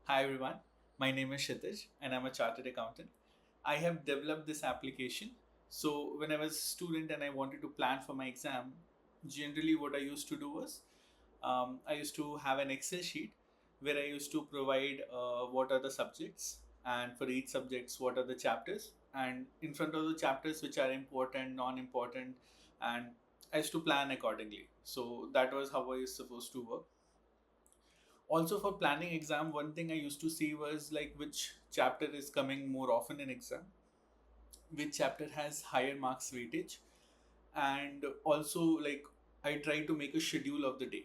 Hi everyone, my name is Kshitij and I'm a chartered accountant. I have developed this application. So when I was a student and I wanted to plan for my exam, generally what I used to do was I used to have an Excel sheet where I used to provide what are the subjects and for each subjects what are the chapters and in front of the chapters which are important, non-important, and I used to plan accordingly. So that was how I was supposed to work. Also for planning exam, one thing I used to see was like which chapter is coming more often in exam, which chapter has higher marks weightage, and also like I try to make a schedule of the day,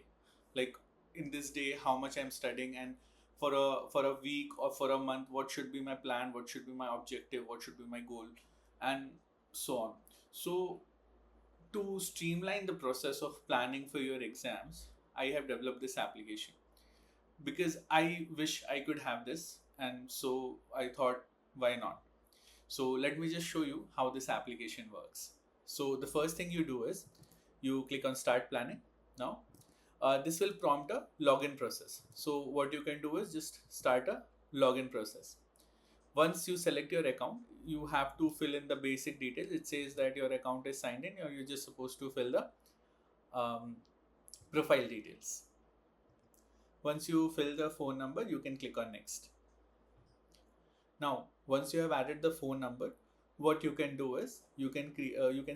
like in this day how much I'm studying, and for a week or for a month what should be my plan, what should be my objective, what should be my goal, and so on. So to streamline the process of planning for your exams, I have developed this application because I wish I could have this, and so I thought, why not? So let me just show you how this application works. So the first thing you do is you click on Start Planning. Now, this will prompt a login process. So what you can do is just start a login process. Once you select your account, you have to fill in the basic details. It says that your account is signed in, or you're just supposed to fill the um, profile details. Once you fill the phone number, you can click on Next. Now, once you have added the phone number, what you can do is you can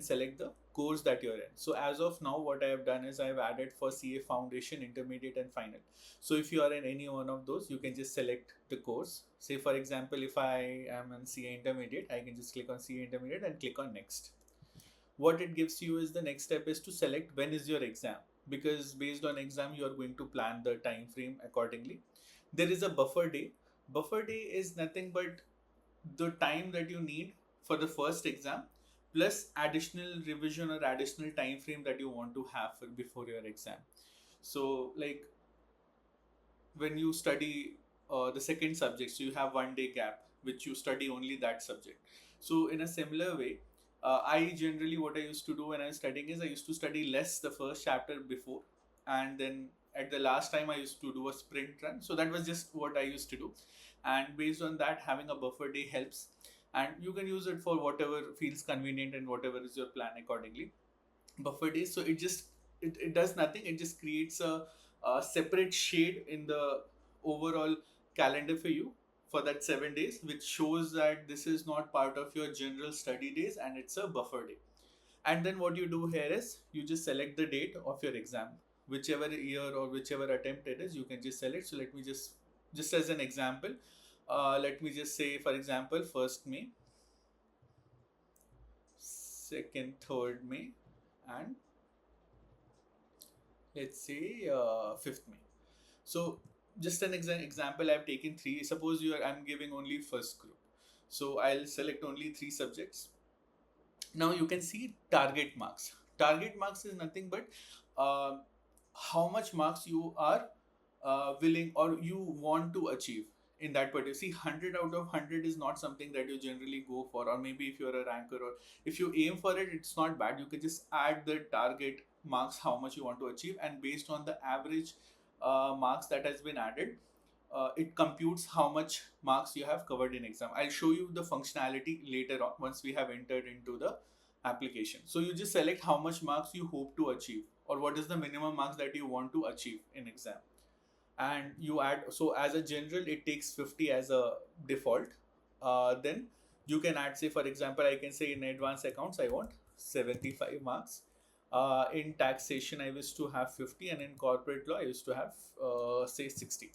select the course that you're in. So as of now, what I have done is I have added for CA Foundation, Intermediate, and Final. So if you are in any one of those, you can just select the course. Say for example, if I am in CA Intermediate, I can just click on CA Intermediate and click on Next. What it gives you is the next step is to select when is your exam, because based on exam you are going to plan the time frame accordingly. There is a buffer day. Buffer day is nothing but the time that you need for the first exam plus additional revision or additional time frame that you want to have for before your exam. So like when you study the second subject, so you have 1 day gap which you study only that subject. So in a similar way, I generally what I used to do when I was studying is I used to study less the first chapter before, and then at the last time I used to do a sprint run. So that was just what I used to do, and based on that, having a buffer day helps, and you can use it for whatever feels convenient and whatever is your plan accordingly. Buffer days, so it does nothing, it just creates a separate shade in the overall calendar for you for that 7 days, which shows that this is not part of your general study days and it's a buffer day. And then what you do here is you just select the date of your exam, whichever year or whichever attempt it is, you can just select. So let me just as an example, let me just say for example 1st May, 2nd, 3rd May, and let's say 5th May. So just an example, I've taken three. Suppose I'm giving only first group, so I'll select only three subjects. Now you can see target marks. Target marks is nothing but uh, how much marks you are willing or you want to achieve in that particular. See, 100 out of 100 is not something that you generally go for, or maybe if you're a ranker or if you aim for it, it's not bad. You can just add the target marks, how much you want to achieve, and based on the average marks that has been added, it computes how much marks you have covered in exam. I'll show you the functionality later on once we have entered into the application. So you just select how much marks you hope to achieve, or what is the minimum marks that you want to achieve in exam, and you add. So as a general it takes 50 as a default. Then you can add, say for example I can say in advanced accounts I want 75 marks. In taxation I used to have 50, and in corporate law I used to have say 60.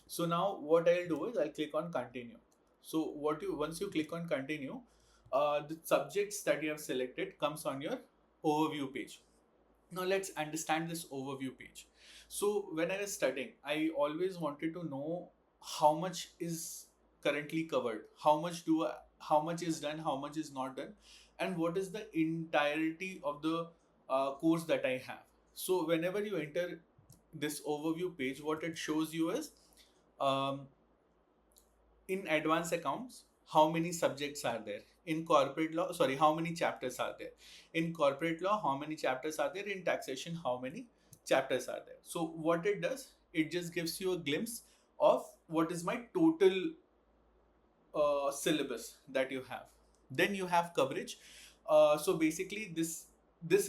So now what I'll do is I'll click on continue. So what you once you click on continue, the subjects that you have selected comes on your overview page. Now let's understand this overview page. So when I was studying, I always wanted to know how much is currently covered, how much is done, how much is not done, and what is the entirety of the course that I have. So whenever you enter this overview page, what it shows you is um, in advanced accounts how many subjects are there, in corporate law, sorry, how many chapters are there, in corporate law how many chapters are there, in taxation how many chapters are there. So what it does, it just gives you a glimpse of what is my total syllabus that you have. Then you have coverage. So basically this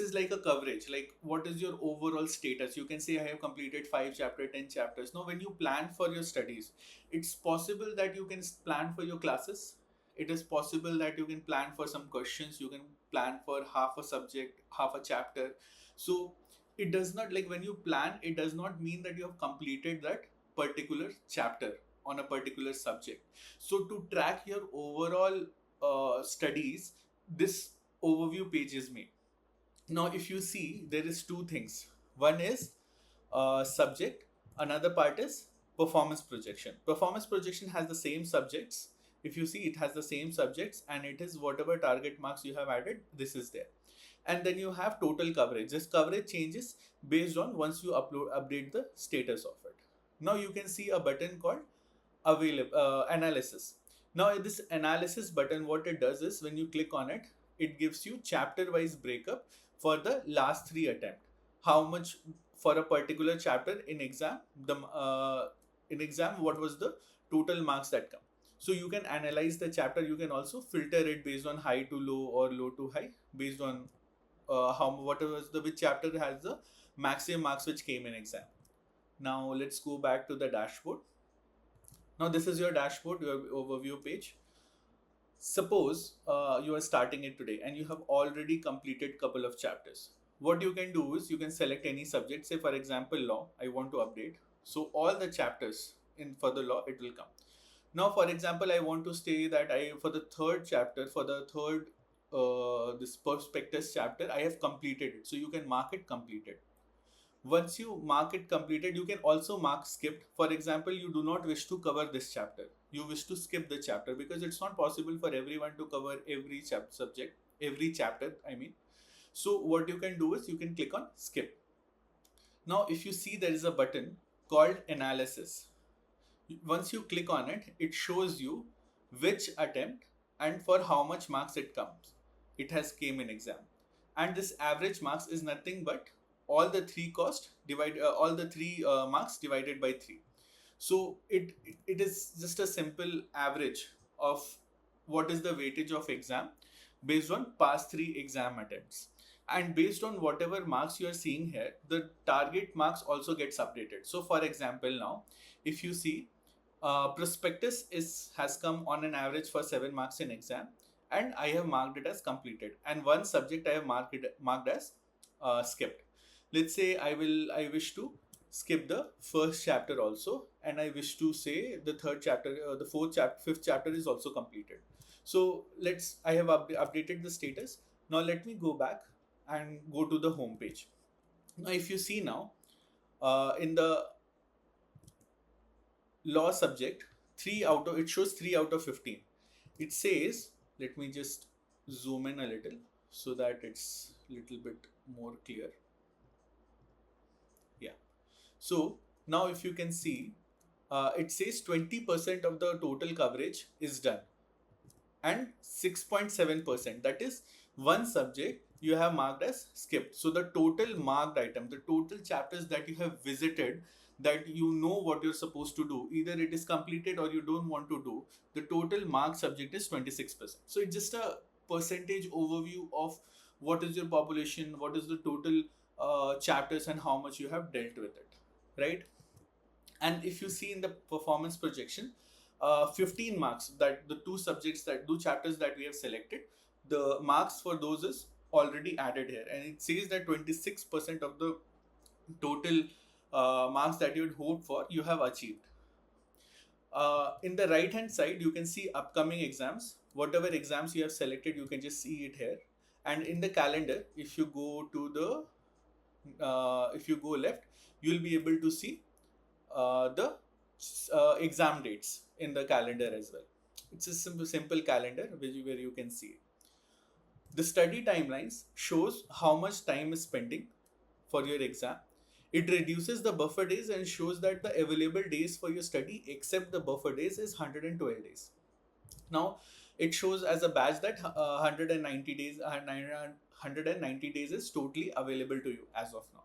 is like a coverage, like what is your overall status. You can say I have completed 5 chapter 10 chapters. Now when you plan for your studies, it's possible that you can plan for your classes. It is possible that you can plan for some questions, you can plan for half a subject, half a chapter. So it does not, like when you plan, it does not mean that you have completed that particular chapter on a particular subject. So to track your overall studies, this overview page is made. Now if you see, there is two things. One is subject, another part is performance projection. Performance projection has the same subjects. If you see, it has the same subjects, and it is whatever target marks you have added, this is there. And then you have total coverage. This coverage changes based on once you update the status of it. Now you can see a button called available analysis. Now this analysis button, what it does is when you click on it, it gives you chapter wise breakup for the last 3 attempts. How much for a particular chapter in exam, the in exam what was the total marks that come. So you can analyze the chapter. You can also filter it based on high to low or low to high, based on how whatever was the which chapter has the maximum marks which came in exam. Now let's go back to the dashboard. Now this is your dashboard, your overview page. Suppose you are starting it today and you have already completed couple of chapters. What you can do is you can select any subject. Say for example law, I want to update. So all the chapters in for the law, it will come. Now for example, I want to say that I for the third chapter, for the third this prospectus chapter, I have completed it. So you can mark it completed. Once you mark it completed, you can also mark skipped. For example, you do not wish to cover this chapter, you wish to skip the chapter, because it's not possible for everyone to cover every subject, every chapter I mean. So what you can do is you can click on skip. Now if you see, there is a button called analysis. Once you click on it, it shows you which attempt and for how much marks it has came in exam. And this average marks is nothing but all the three cost divide all the three marks divided by 3. So it is just a simple average of what is the weightage of exam based on past 3 exam attempts. And based on whatever marks you are seeing here, the target marks also gets updated. So for example, now if you see, prospectus has come on an average for 7 marks in exam, and I have marked it as completed, and one subject I have marked as skipped. Let's say I wish to skip the first chapter also, and I wish to say the third chapter, the fourth chapter, fifth chapter is also completed. So I have updated the status. Now let me go back and go to the home page. Now if you see now, in the law subject, it shows 3 out of 15. It says, let me just zoom in a little so that it's a little bit more clear. Yeah. So now if you can see, it says 20% of the total coverage is done, and 6.7%, that is one subject you have marked as skipped. So the total marked item, the total chapters that you have visited, that you know what you're supposed to do, either it is completed or you don't want to do, the total marked subject is 26%. So it's just a percentage overview of what is your population, what is the total chapters, and how much you have dealt with it, right? And if you see in the performance projection, 15 marks, that the two chapters that we have selected, the marks for those is already added here, and it says that 26% of the total marks that you would hope for, you have achieved. In the right hand side, you can see upcoming exams. Whatever exams you have selected, you can just see it here. And in the calendar, if you go to the if you go left, you will be able to see the exam dates in the calendar as well. It's a simple calendar where you can see it. The study timelines shows how much time is spending for your exam. It reduces the buffer days and shows that the available days for your study except the buffer days is 112 days. Now it shows as a badge that 190 days 190 days is totally available to you as of now.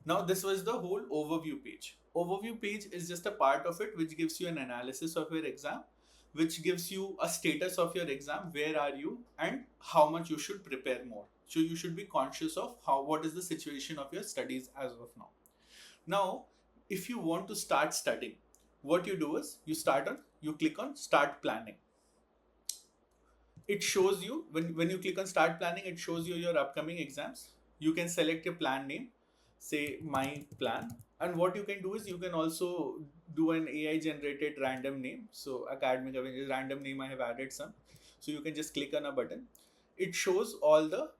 Now this was the whole overview page. overview page is just a part of it which gives you an analysis of your exam, which gives you a status of your exam, where are you and how much you should prepare more. So you should be conscious of what is the situation of your studies as of now. Now, if you want to start studying, what you do is you click on start planning. It shows you, when you click on start planning, it shows you your upcoming exams. You can select your plan name, say my plan. And what you can do is you can also do an AI generated random name. So academic random name, I have added some. So you can just click on a button. It shows all the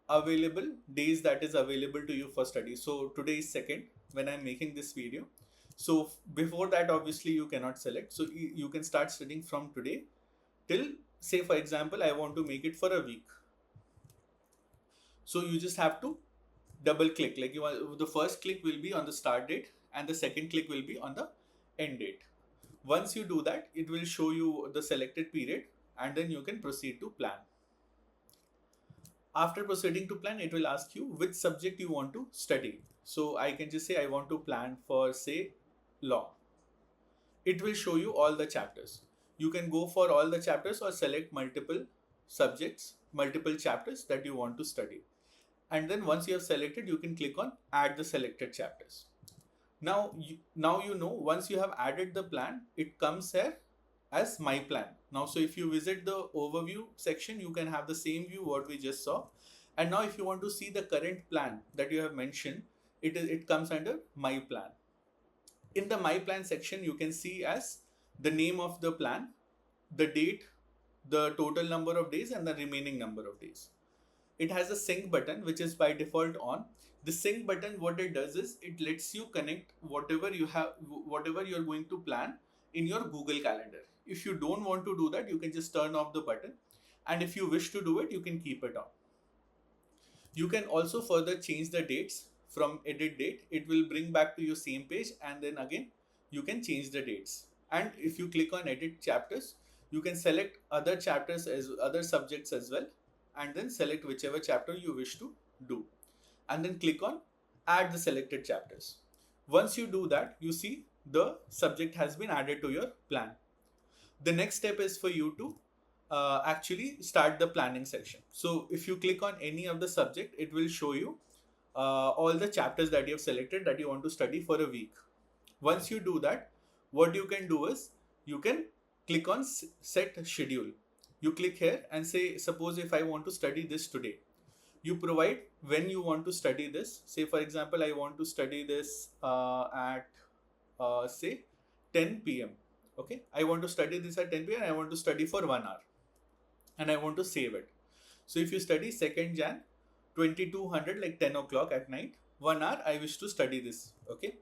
available days that is available to you for study. So today is 2nd when I'm making this video. So before that, obviously you cannot select. So you can start studying from today till, say for example, I want to make it for a week. So you just have to double click, like the first click will be on the start date and the second click will be on the end date. Once you do that, it will show you the selected period and then you can proceed to plan. After proceeding to plan, it will ask you which subject you want to study. So I can just say I want to plan for, say, law. It will show you all the chapters. You can go for all the chapters or select multiple subjects, multiple chapters that you want to study. And then once you have selected, you can click on add the selected chapters. Now you know, once you have added the plan, it comes here as my plan. Now, so if you visit the overview section, you can have the same view what we just saw. And now if you want to see the current plan that you have mentioned, it comes under my plan. In the my plan section, you can see as the name of the plan, the date, the total number of days and the remaining number of days. It has a sync button which is by default on. The sync button, what it does is it lets you connect whatever you're going to plan in your Google Calendar. If you don't want to do that, you can just turn off the button, and if you wish to do it, you can keep it on. You can also further change the dates. From edit date, it will bring back to your same page, and then again you can change the dates. And if you click on edit chapters, you can select other chapters as other subjects as well, and then select whichever chapter you wish to do, and then click on add the selected chapters. Once you do that, you see the subject has been added to your plan. The next step is for you to actually start the planning section. So if you click on any of the subject, it will show you all the chapters that you have selected that you want to study for a week. Once you do that, what you can do is you can click on set schedule. You click here and say, suppose if I want to study this today, you provide when you want to study this. Say for example, I want to study this at say 10 p.m. Okay, I want to study this at 10 p.m. I want to study for 1 hour and I want to save it. So if you study 2nd Jan 2200, like 10 o'clock at night, 1 hour I wish to study this. Okay,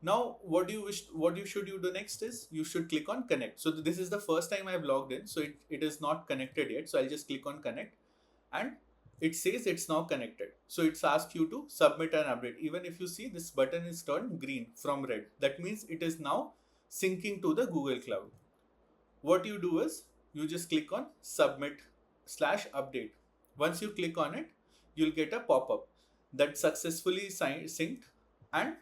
now what you should do next is you should click on connect. So this is the first time I have logged in, so it is not connected yet. So I'll just click on connect and it says it's now connected. So it's asked you to submit an update. Even if you see this button is turned green from red, that means it is now syncing to the Google Cloud. What you do is you just click on submit/update. Once you click on it, you'll get a pop-up that successfully synced, and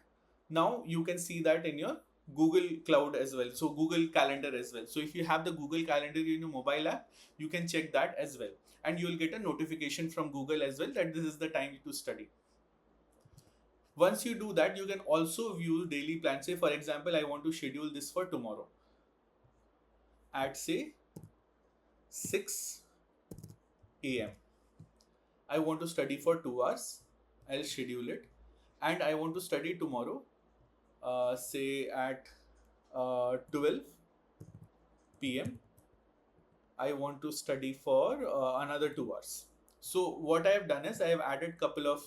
now you can see that in your Google Cloud as well. So Google Calendar as well. So if you have the Google Calendar in your mobile app, you can check that as well. And you will get a notification from Google as well that this is the time to study. Once you do that, you can also view daily plan. Say for example, I want to schedule this for tomorrow at say 6 a.m. I want to study for 2 hours. I'll schedule it. And I want to study tomorrow, say at 12 p.m. I want to study for another 2 hours. So what I have done is I have added couple of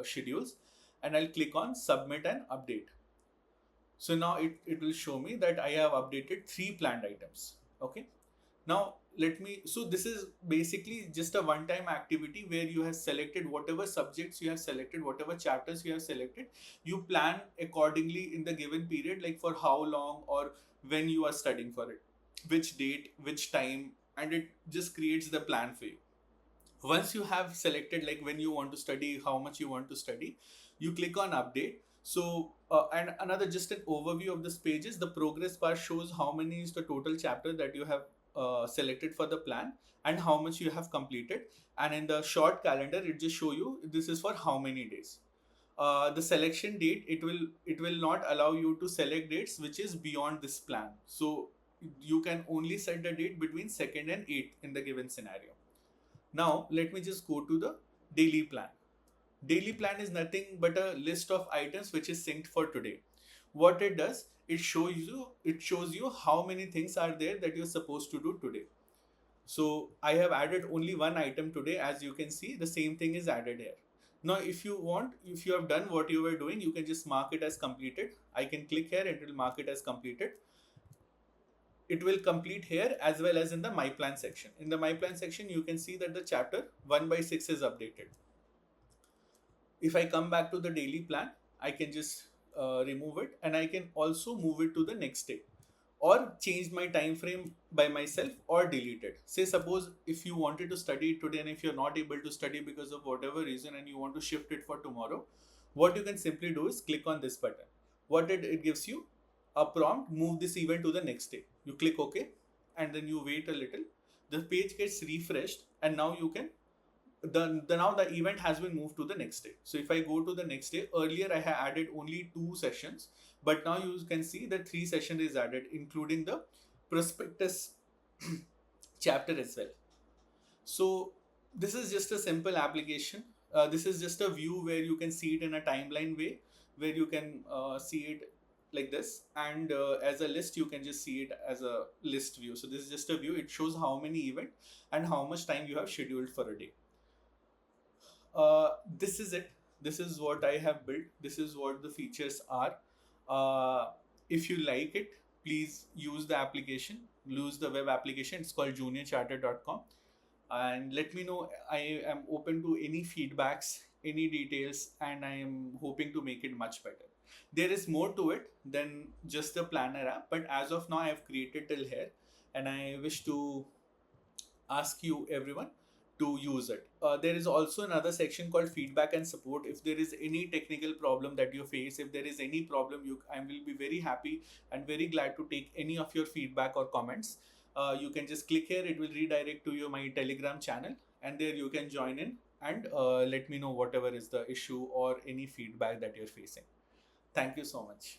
schedules, and I'll click on submit and update. So now it will show me that I have updated 3 planned items. Okay. Now so this is basically just a one-time activity where you have selected whatever subjects you have selected, whatever chapters you have selected, you plan accordingly in the given period, like for how long or when you are studying for it, which date, which time, and it just creates the plan for you. Once you have selected like when you want to study, how much you want to study, you click on update. So and another just an overview of this page is the progress bar shows how many is the total chapter that you have selected for the plan and how much you have completed. And in the short calendar, it just show you this is for how many days. The selection date, it will not allow you to select dates which is beyond this plan. So you can only set the date between 2nd and 8th in the given scenario. Now let me just go to the daily plan. Daily plan is nothing but a list of items which is synced for today. What it does, it shows you how many things are there that you're supposed to do today. So I have added only one item today. As you can see, the same thing is added here. Now, if you have done what you were doing, you can just mark it as completed. I can click here and it will mark it as completed. It will complete here as well as in the My Plan section. In the My Plan section, you can see that the chapter 1 by 6 is updated. If I come back to the daily plan, I can just remove it, and I can also move it to the next day or change my time frame by myself or delete it. Say suppose if you wanted to study it today and if you're not able to study because of whatever reason and you want to shift it for tomorrow, what you can simply do is click on this button. What it gives you a prompt, move this event to the next day. You click OK and then you wait a little. The page gets refreshed and now you can now the event has been moved to the next day. So if I go to the next day, earlier I had added only 2 sessions, but now you can see that 3 sessions is added, including the prospectus chapter as well. So this is just a simple application. This is just a view where you can see it in a timeline way, where you can see it like this, and as a list you can just see it as a list view. So this is just a view. It shows how many event and how much time you have scheduled for a day. This is it. This is what I have built. This is what the features are. If you like it, please use the application, use the web application. It's called juniorcharter.com, and let me know. I am open to any feedbacks, any details, and I am hoping to make it much better. There is more to it than just the planner app, but as of now I have created till here, and I wish to ask you everyone to use it. There is also another section called feedback and support. If there is any technical problem that you face, if there is any problem, I will be very happy and very glad to take any of your feedback or comments. You can just click here. It will redirect to your my Telegram channel, and there you can join in and let me know whatever is the issue or any feedback that you're facing. Thank you so much.